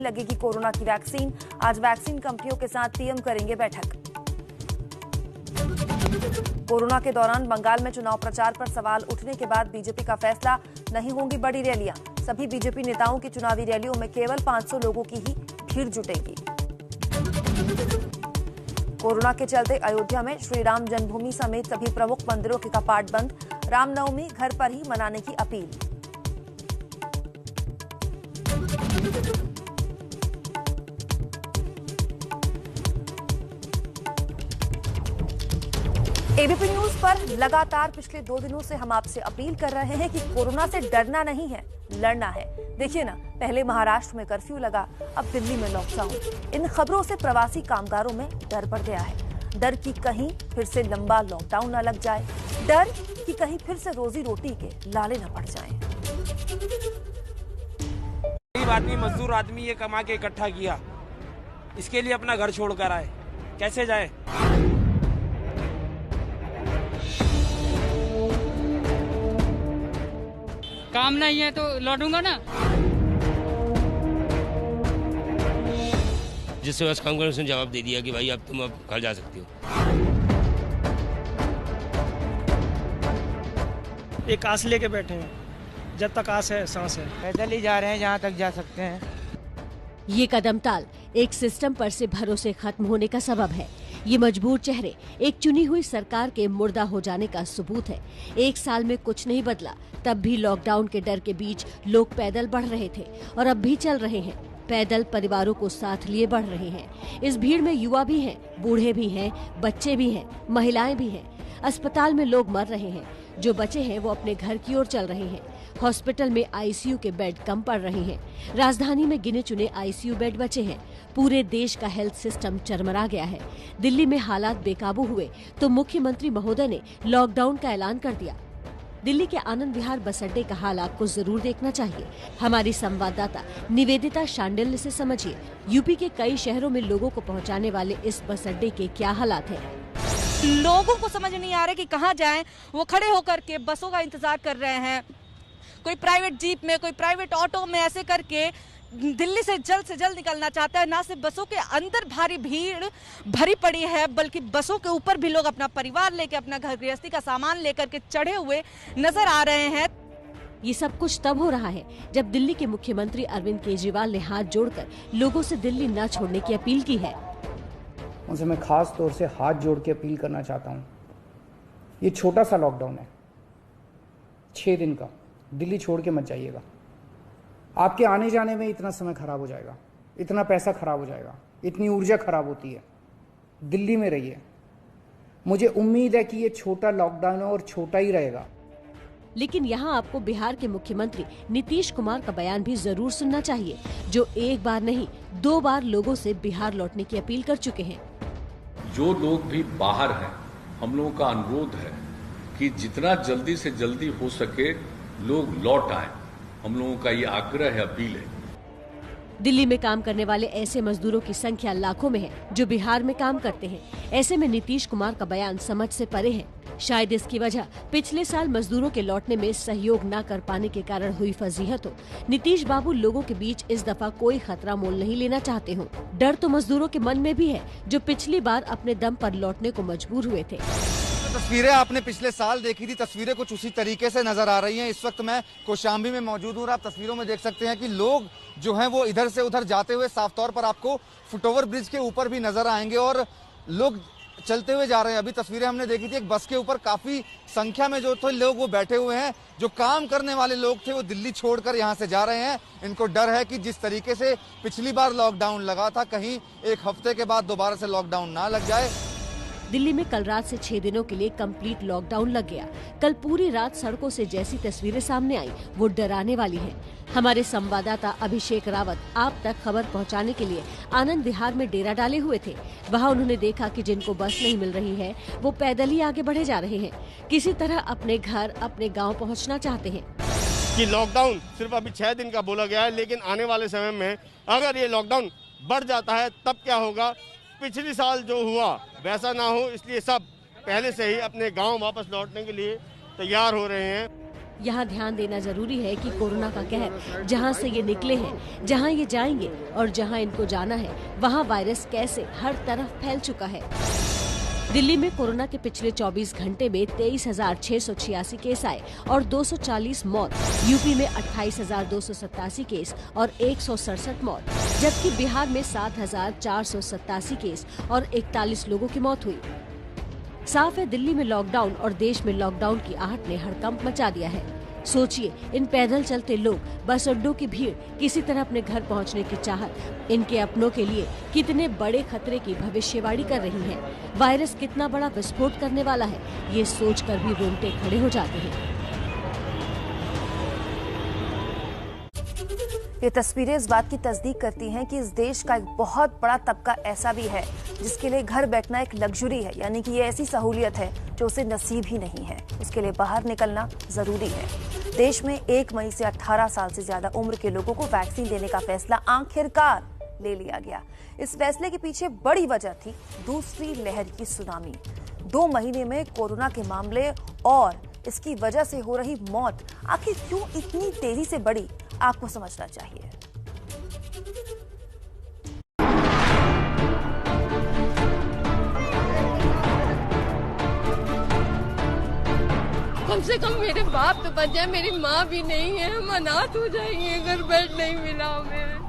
लगेगी कोरोना की वैक्सीन। आज वैक्सीन कंपनियों के साथ पीएम करेंगे बैठक। कोरोना के दौरान बंगाल में चुनाव प्रचार पर सवाल उठने के बाद बीजेपी का फैसला, नहीं होंगी बड़ी रैलियां। सभी बीजेपी नेताओं की चुनावी रैलियों में केवल 500 लोगों की ही भीड़ जुटेगी। कोरोना के चलते अयोध्या में श्री राम जन्मभूमि समेत सभी प्रमुख मंदिरों के कपाट बंद। रामनवमी घर पर ही मनाने की अपील। एबीपी न्यूज पर लगातार पिछले 2 दिनों से हम आपसे अपील कर रहे हैं कि कोरोना से डरना नहीं है, लड़ना है। देखिए ना, पहले महाराष्ट्र में कर्फ्यू लगा, अब दिल्ली में लॉकडाउन। इन खबरों से प्रवासी कामगारों में डर बढ़ गया है। डर कि कहीं फिर से लंबा लॉकडाउन न लग जाए, डर कि कहीं फिर से रोजी रोटी के लाले न पड़ जाएं। गरीब आदमी, मजदूर आदमी ये कमा के इकट्ठा किया, इसके लिए अपना घर छोड़कर आए, कैसे जाए? काम नहीं है तो लौटूंगा ना। जिससे बस काम करने उसने जवाब दे दिया कि भाई अब तुम अब घर जा सकती हो। एक आस लेके बैठे हैं, जब तक आस है सांस है। पैदल ही जा रहे हैं जहाँ तक जा सकते हैं। ये कदम ताल एक सिस्टम पर से भरोसे खत्म होने का सबब है। ये मजबूर चेहरे एक चुनी हुई सरकार के मुर्दा हो जाने का सबूत है। 1 साल में कुछ नहीं बदला, तब भी लॉकडाउन के डर के बीच लोग पैदल बढ़ रहे थे और अब भी चल रहे हैं। पैदल परिवारों को साथ लिए बढ़ रहे हैं। इस भीड़ में युवा भी हैं, बूढ़े भी हैं, बच्चे भी हैं, महिलाएं भी हैं। अस्पताल में लोग मर रहे हैं, जो बचे हैं वो अपने घर की ओर चल रहे हैं। हॉस्पिटल में आईसीयू के बेड कम पड़ रहे हैं। राजधानी में गिने चुने आईसीयू बेड बचे हैं। पूरे देश का हेल्थ सिस्टम चरमरा गया है। दिल्ली में हालात बेकाबू हुए तो मुख्यमंत्री महोदय ने लॉकडाउन का ऐलान कर दिया। दिल्ली के आनंद विहार बस अड्डे का हाल आपको जरूर देखना चाहिए। हमारी संवाददाता निवेदिता शांडिल्य से समझिए, यूपी के कई शहरों में लोगों को पहुंचाने वाले इस बस अड्डे के क्या हालात हैं। लोगों को समझ नहीं आ रहा कि कहाँ जाएं। वो खड़े होकर के बसों का इंतजार कर रहे हैं। कोई प्राइवेट जीप में, कोई प्राइवेट ऑटो में, ऐसे करके दिल्ली से जल्द निकलना चाहता है। ना सिर्फ बसों के अंदर भारी भीड़ भरी पड़ी है, बल्कि बसों के ऊपर भी लोग अपना परिवार लेकर, अपना घर गृहस्थी का सामान लेकर के चढ़े हुए नजर आ रहे हैं। ये सब कुछ तब हो रहा है जब दिल्ली के मुख्यमंत्री अरविंद केजरीवाल ने हाथ जोड़कर लोगों से दिल्ली न छोड़ने की अपील की है। उनसे मैं खास तौर से हाथ जोड़ के अपील करना चाहता हूँ। ये छोटा सा लॉकडाउन है, 6 दिन का। दिल्ली छोड़ के मत जाइएगा। आपके आने जाने में इतना समय खराब हो जाएगा, इतना पैसा खराब हो जाएगा, इतनी ऊर्जा खराब होती है। दिल्ली में रहिए। मुझे उम्मीद है कि ये छोटा लॉकडाउन है और छोटा ही रहेगा। लेकिन यहाँ आपको बिहार के मुख्यमंत्री नीतीश कुमार का बयान भी जरूर सुनना चाहिए, जो 1 बार नहीं 2 बार लोगों से बिहार लौटने की अपील कर चुके हैं। जो लोग भी बाहर हैं, हम लोगों का अनुरोध है कि जितना जल्दी से जल्दी हो सके लोग लौट आएं। हम लोगों का ये आग्रह है, अपील है। दिल्ली में काम करने वाले ऐसे मजदूरों की संख्या लाखों में है जो बिहार में काम करते हैं। ऐसे में नीतीश कुमार का बयान समझ से परे है। शायद इसकी वजह पिछले साल मजदूरों के लौटने में सहयोग न कर पाने के कारण हुई फजीहत हो। नीतीश बाबू लोगों के बीच इस दफा कोई खतरा मोल नहीं लेना चाहते हो। डर तो मजदूरों के मन में भी है, जो पिछली बार अपने दम पर लौटने को मजबूर हुए थे। तस्वीरें आपने पिछले साल देखी थी, तस्वीरें कुछ उसी तरीके से नजर आ रही हैं। इस वक्त मैं कौशाम्बी में मौजूद हूँ। आप तस्वीरों में देख सकते हैं कि लोग जो हैं वो इधर से उधर जाते हुए साफ तौर पर आपको फुटओवर ब्रिज के ऊपर भी नजर आएंगे और लोग चलते हुए जा रहे हैं। अभी तस्वीरें हमने देखी थी, एक बस के ऊपर काफी संख्या में जो थे लोग वो बैठे हुए हैं। जो काम करने वाले लोग थे वो दिल्ली छोड़कर यहाँ से जा रहे हैं। इनको डर है कि जिस तरीके से पिछली बार लॉकडाउन लगा था, कहीं 1 हफ्ते के बाद दोबारा से लॉकडाउन ना लग जाए। दिल्ली में कल रात से 6 दिनों के लिए कंप्लीट लॉकडाउन लग गया। कल पूरी रात सड़कों से जैसी तस्वीरें सामने आई वो डराने वाली हैं। हमारे संवाददाता अभिषेक रावत आप तक खबर पहुंचाने के लिए आनंद विहार में डेरा डाले हुए थे। वहां उन्होंने देखा कि जिनको बस नहीं मिल रही है वो पैदल ही आगे बढ़े जा रहे हैं। किसी तरह अपने घर, अपने गाँव पहुँचना चाहते हैं। कि लॉकडाउन सिर्फ अभी 6 दिन का बोला गया है, लेकिन आने वाले समय में अगर ये लॉकडाउन बढ़ जाता है तब क्या होगा। पिछली साल जो हुआ वैसा ना हो, इसलिए सब पहले से ही अपने गांव वापस लौटने के लिए तैयार हो रहे हैं। यहाँ ध्यान देना जरूरी है कि कोरोना का कहर जहाँ से ये निकले हैं, जहाँ ये जाएंगे और जहाँ इनको जाना है, वहाँ वायरस कैसे हर तरफ फैल चुका है। दिल्ली में कोरोना के पिछले 24 घंटे में 23,686 केस आए और 240 मौत। यूपी में 28,287 केस और 167 मौत, जबकि बिहार में 7,487 केस और 41 लोगों की मौत हुई। साफ है, दिल्ली में लॉकडाउन और देश में लॉकडाउन की आहट ने हड़कंप मचा दिया है। सोचिए, इन पैदल चलते लोग, बस अड्डों की भीड़, किसी तरह अपने घर पहुंचने की चाहत, इनके अपनों के लिए कितने बड़े खतरे की भविष्यवाणी कर रही है। वायरस कितना बड़ा विस्फोट करने वाला है, ये सोचकर भी रोंगटे खड़े हो जाते हैं। ये तस्वीरें इस बात की तस्दीक करती हैं कि इस देश का एक बहुत बड़ा तबका ऐसा भी है जिसके लिए घर बैठना एक लग्जरी है, यानी कि ये ऐसी सहूलियत है जो उसे नसीब ही नहीं है। उसके लिए बाहर निकलना जरूरी है। देश में 1 मई से 18 साल से ज्यादा उम्र के लोगों को वैक्सीन देने का फैसला आखिरकार ले लिया गया। इस फैसले के पीछे बड़ी वजह थी दूसरी लहर की सुनामी। 2 महीने में कोरोना के मामले और इसकी वजह से हो रही मौत आखिर क्यों इतनी तेजी से बढ़ी, आपको समझना चाहिए। कम से कम मेरे बाप तो बच जाए, मेरी माँ भी नहीं है, हम अनाथ हो जाएंगे अगर बेड नहीं मिला हमें।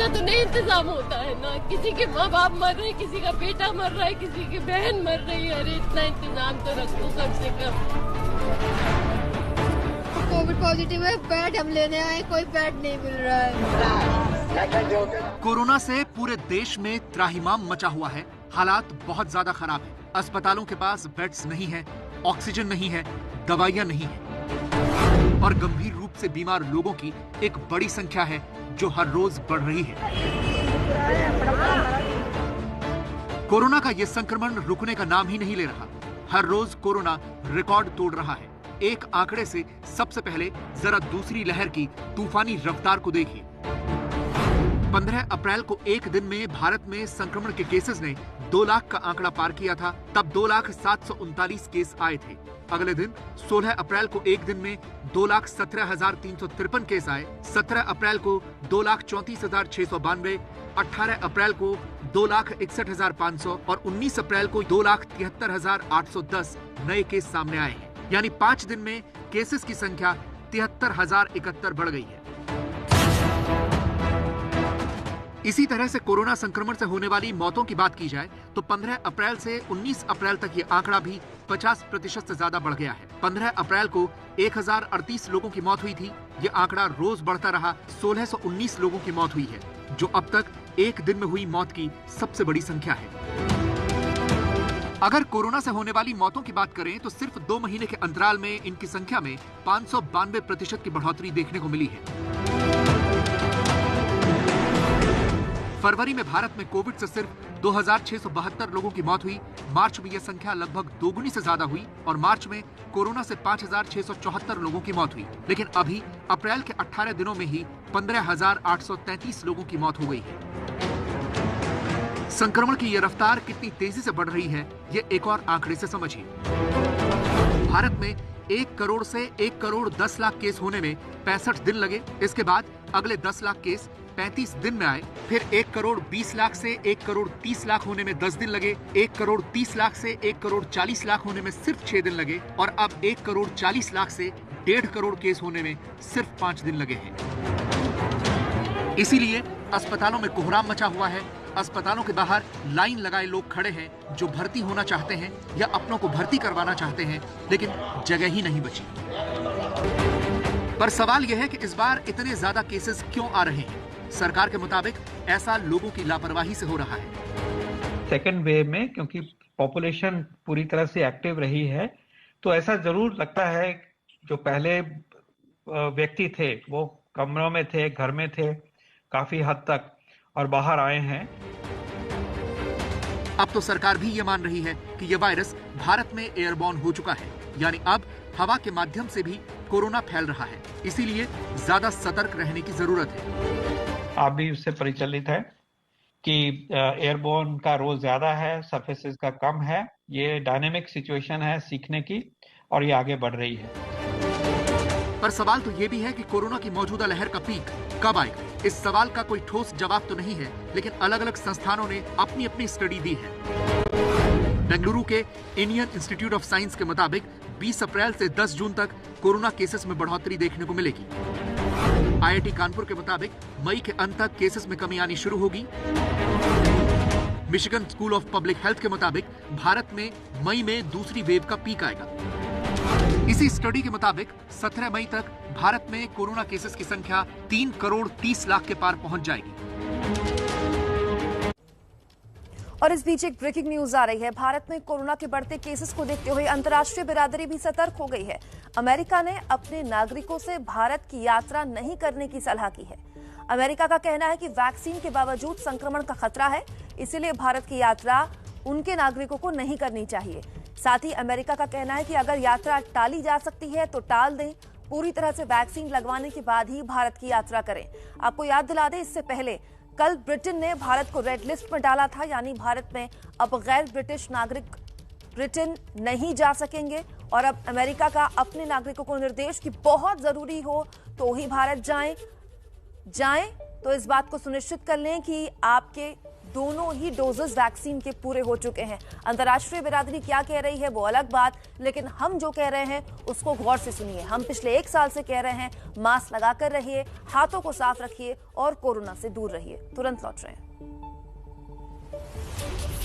तो नहीं इंतजाम होता है ना, किसी के माँ बाप मर रहे, किसी का बेटा मर रहा है, किसी की बहन मर रही है। अरे इतना इंतजाम तो रखो कम से कम। कोविड पॉजिटिव है, बेड हम लेने आए, कोई बेड नहीं मिल रहा है। कोरोना से पूरे देश में त्राहिमाम मचा हुआ है। हालात बहुत ज्यादा खराब है। अस्पतालों के पास बेड्स नहीं है, ऑक्सीजन नहीं है, दवाइयां नहीं है और गंभीर रूप से बीमार लोगों की एक बड़ी संख्या है जो हर रोज बढ़ रही है। कोरोना का ये संक्रमण रुकने का नाम ही नहीं ले रहा। हर रोज कोरोना रिकॉर्ड तोड़ रहा है। एक आंकड़े से सबसे पहले जरा दूसरी लहर की तूफानी रफ्तार को देखिए। 15 अप्रैल को एक दिन में भारत में संक्रमण के केसेस ने 2 लाख का आंकड़ा पार किया था। तब 2,739 केस आए थे। अगले दिन 16 अप्रैल को एक दिन में 2,17,353 केस आए। 17 अप्रैल को 2,34,692, 18 अप्रैल को 2,61,500 और 19 अप्रैल को 2,73,810 नए केस सामने आए हैं। यानी 5 दिन में केसेस की संख्या 73,071 बढ़ गई है। इसी तरह से कोरोना संक्रमण से होने वाली मौतों की बात की जाए तो 15 अप्रैल से 19 अप्रैल तक ये आंकड़ा भी 50% से ज्यादा बढ़ गया है। 15 अप्रैल को 1,038 लोगों की मौत हुई थी। ये आंकड़ा रोज बढ़ता रहा। 1,619 लोगों की मौत हुई है, जो अब तक एक दिन में हुई मौत की सबसे बड़ी संख्या है। अगर कोरोना से होने वाली मौतों की बात करें तो सिर्फ 2 महीने के अंतराल में इनकी संख्या में 592% की बढ़ोतरी देखने को मिली है। फरवरी में भारत में कोविड से सिर्फ 2,672 लोगों की मौत हुई। मार्च में यह संख्या लगभग दोगुनी से ज्यादा हुई और मार्च में कोरोना से 5,674 लोगों की मौत हुई। लेकिन अभी अप्रैल के 18 दिनों में ही 15,833 लोगों की मौत हो गई है। संक्रमण की यह रफ्तार कितनी तेजी से बढ़ रही है, ये एक और आंकड़े से समझिए। भारत में 1 करोड़ से 1 करोड़ 10 लाख केस होने में 65 दिन लगे। इसके बाद अगले 10 लाख केस 35 दिन में आए। फिर 1 करोड़ 20 लाख से 1 करोड़ 30 लाख होने में 10 दिन लगे। 1 करोड़ 30 लाख से 1 करोड़ 40 लाख होने में सिर्फ 6 दिन लगे और अब 1 करोड़ 40 लाख से 1.5 करोड़ केस होने में सिर्फ 5 दिन लगे हैं। इसीलिए अस्पतालों में कोहराम मचा हुआ है। अस्पतालों के बाहर लाइन लगाए लोग खड़े हैं जो भर्ती होना चाहते हैं या अपनों को भर्ती करवाना चाहते हैं, लेकिन जगह ही नहीं बची। पर सवाल यह है कि इस बार इतने ज्यादा केसेस क्यों आ रहे हैं? सरकार के मुताबिक ऐसा लोगों की लापरवाही से हो रहा है। सेकेंड वेव में क्योंकि पॉपुलेशन पूरी तरह से एक्टिव रही है, तो ऐसा जरूर लगता है जो पहले व्यक्ति थे वो कमरों में थे, घर में थे काफी हद तक और बाहर आए हैं। अब तो सरकार भी ये मान रही है कि ये वायरस भारत में एयरबॉर्न हो चुका है, यानी अब हवा के माध्यम से भी कोरोना फैल रहा है। इसीलिए ज्यादा सतर्क रहने की जरूरत है। आप भी उससे परिचित है कि एयरबोर्न का रोल ज्यादा है, सरफेसेस का कम है, ये डायनेमिक सिचुएशन है सीखने की और ये आगे बढ़ रही है। पर सवाल तो ये भी है कि कोरोना की मौजूदा लहर का पीक कब आएगा। इस सवाल का कोई ठोस जवाब तो नहीं है, लेकिन अलग अलग संस्थानों ने अपनी अपनी स्टडी दी है। बेंगलुरु के इंडियन इंस्टीट्यूट ऑफ साइंस के मुताबिक 20 अप्रैल से 10 जून तक कोरोना केसेस में बढ़ोतरी देखने को मिलेगी। आईआईटी कानपुर के मुताबिक मई के अंत तक केसेस में कमी आनी शुरू होगी। Michigan school of public health के मुताबिक भारत में मई में दूसरी वेव का पीक आएगा। इसी स्टडी के मुताबिक 17 मई तक भारत में कोरोना केसेस की संख्या 3 करोड़ 30 लाख के पार पहुंच जाएगी। और इस बीच एक ब्रेकिंग न्यूज आ रही है। भारत में कोरोना के बढ़ते केसेस को देखते हुए अंतर्राष्ट्रीय बिरादरी भी सतर्क हो गई है। अमेरिका ने अपने नागरिकों से भारत की यात्रा नहीं करने की सलाह की है। अमेरिका का कहना है कि वैक्सीन के बावजूद संक्रमण का खतरा है, इसीलिए भारत की यात्रा उनके नागरिकों को नहीं करनी चाहिए। साथ ही अमेरिका का कहना है कि अगर यात्रा टाली जा सकती है तो टाल दें, पूरी तरह से वैक्सीन लगवाने के बाद ही भारत की यात्रा करें। आपको याद दिला दें, इससे पहले कल ब्रिटेन ने भारत को रेड लिस्ट में डाला था, यानी भारत में अब गैर ब्रिटिश नागरिक ब्रिटेन नहीं जा सकेंगे। और अब अमेरिका का अपने नागरिकों को निर्देश कि बहुत जरूरी हो तो ही भारत जाएं तो इस बात को सुनिश्चित कर लें कि आपके दोनों ही डोजेस वैक्सीन के पूरे हो चुके हैं। अंतर्राष्ट्रीय बिरादरी क्या कह रही है वो अलग बात, लेकिन हम जो कह रहे हैं उसको गौर से सुनिए। हम पिछले 1 साल से कह रहे हैं मास्क लगाकर रहिए, हाथों को साफ रखिए और कोरोना से दूर रहिए। तुरंत लौट रहे हैं।